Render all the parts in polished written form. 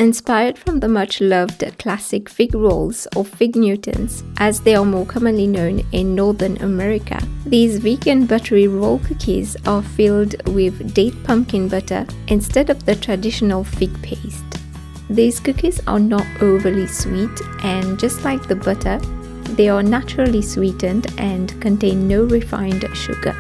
Inspired from the much-loved classic fig rolls or fig Newtons, as they are more commonly known in Northern America, these vegan buttery roll cookies are filled with date pumpkin butter instead of the traditional fig paste. These cookies are not overly sweet, and just like the butter, they are naturally sweetened and contain no refined sugar.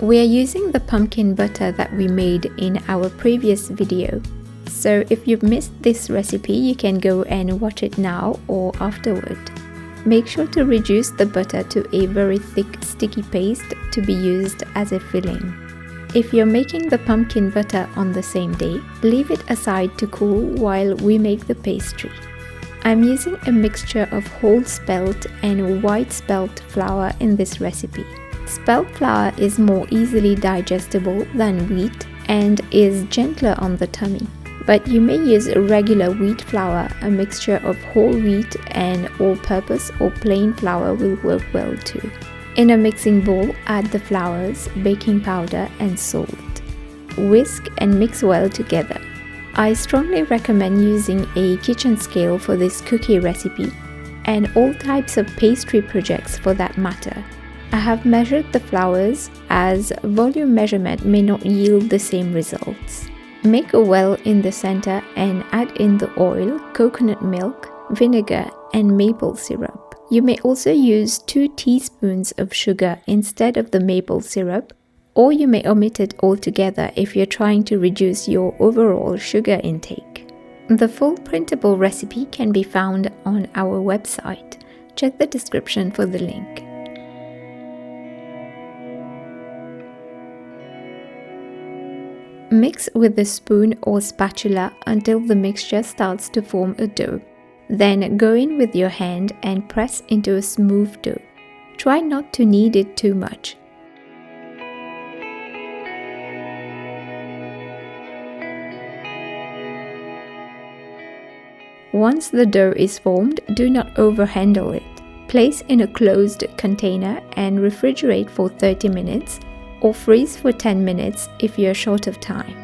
We are using the pumpkin butter that we made in our previous video. So if you've missed this recipe, you can go and watch it now or afterward. Make sure to reduce the butter to a very thick sticky paste to be used as a filling. If you're making the pumpkin butter on the same day, leave it aside to cool while we make the pastry. I'm using a mixture of whole spelt and white spelt flour in this recipe. Spelt flour is more easily digestible than wheat and is gentler on the tummy. But you may use regular wheat flour. A mixture of whole wheat and all-purpose or plain flour will work well too. In a mixing bowl, add the flours, baking powder and salt. Whisk and mix well together. I strongly recommend using a kitchen scale for this cookie recipe, and all types of pastry projects for that matter. I have measured the flours, as volume measurement may not yield the same results. Make a well in the center and add in the oil, coconut milk, vinegar and maple syrup. You may also use 2 teaspoons of sugar instead of the maple syrup, or you may omit it altogether if you're trying to reduce your overall sugar intake. The full printable recipe can be found on our website. Check the description for the link. Mix with a spoon or spatula until the mixture starts to form a dough. Then go in with your hand and press into a smooth dough. Try not to knead it too much. Once the dough is formed, do not overhandle it. Place in a closed container and refrigerate for 30 minutes or freeze for 10 minutes if you're short of time.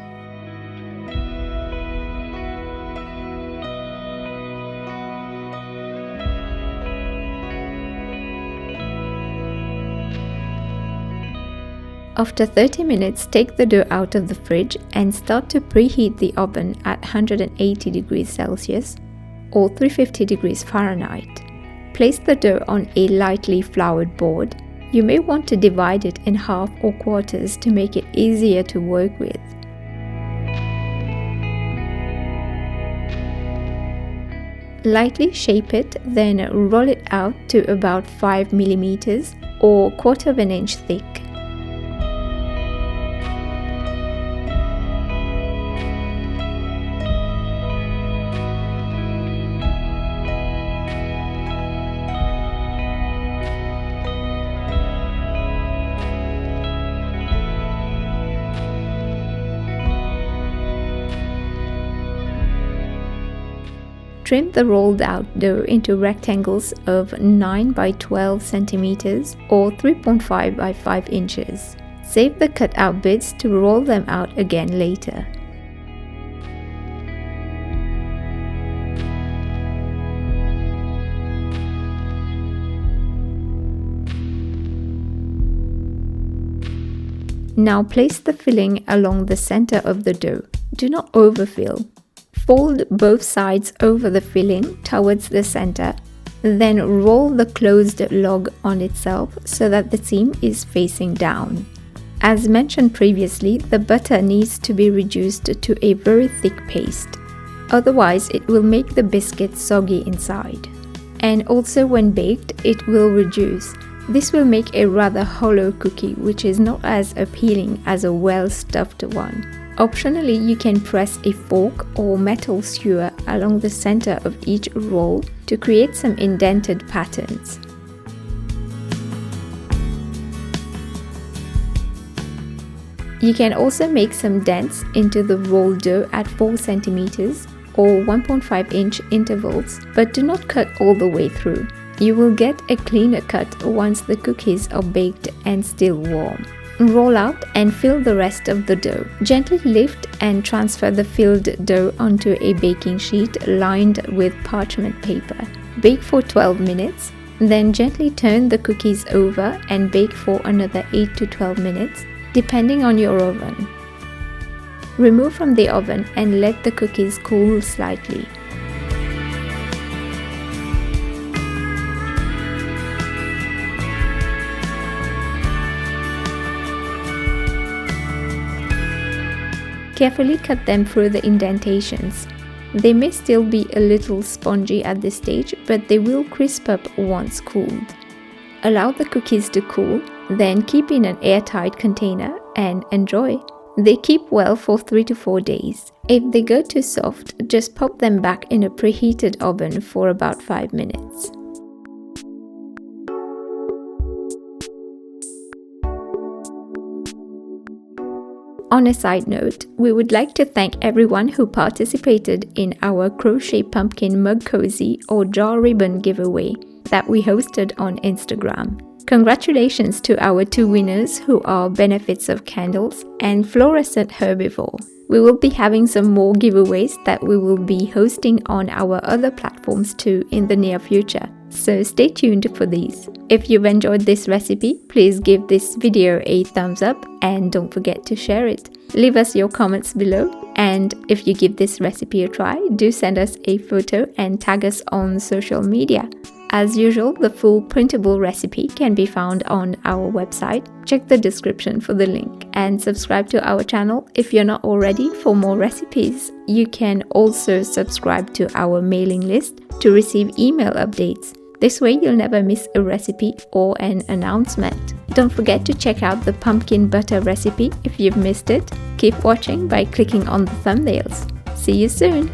After 30 minutes, take the dough out of the fridge and start to preheat the oven at 180 degrees Celsius or 350 degrees Fahrenheit. Place the dough on a lightly floured board. You may want to divide it in half or quarters to make it easier to work with. Lightly shape it, then roll it out to about 5 mm or 1/4 inch thick. Trim the rolled out dough into rectangles of 9 by 12 centimeters or 3.5 by 5 inches. Save the cut out bits to roll them out again later. Now place the filling along the center of the dough. Do not overfill. Fold both sides over the filling towards the center, then roll the closed log on itself so that the seam is facing down. As mentioned previously, the butter needs to be reduced to a very thick paste. Otherwise, it will make the biscuit soggy inside. And also when baked, it will reduce. This will make a rather hollow cookie, which is not as appealing as a well-stuffed one. Optionally, you can press a fork or metal skewer along the center of each roll to create some indented patterns. You can also make some dents into the rolled dough at 4 centimeters or 1.5 inch intervals, but do not cut all the way through. You will get a cleaner cut once the cookies are baked and still warm. Roll out and fill the rest of the dough. Gently lift and transfer the filled dough onto a baking sheet lined with parchment paper. Bake for 12 minutes. Then gently turn the cookies over and bake for another 8 to 12 minutes, depending on your oven. Remove from the oven and let the cookies cool slightly. Carefully cut them through the indentations. They may still be a little spongy at this stage, but they will crisp up once cooled. Allow the cookies to cool, then keep in an airtight container and enjoy. They keep well for 3 to 4 days. If they go too soft, just pop them back in a preheated oven for about 5 minutes. On a side note, we would like to thank everyone who participated in our crochet pumpkin mug cozy or jar ribbon giveaway that we hosted on Instagram. Congratulations to our 2 winners who are Benefits of Candles and Fluorescent Herbivore. We will be having some more giveaways that we will be hosting on our other platforms too in the near future, so stay tuned for these. If you've enjoyed this recipe, please give this video a thumbs up and don't forget to share it. Leave us your comments below, and if you give this recipe a try, do send us a photo and tag us on social media. As usual, the full printable recipe can be found on our website. Check the description for the link and subscribe to our channel if you're not already for more recipes. You can also subscribe to our mailing list to receive email updates. This way you'll never miss a recipe or an announcement. Don't forget to check out the pumpkin butter recipe if you've missed it. Keep watching by clicking on the thumbnails. See you soon!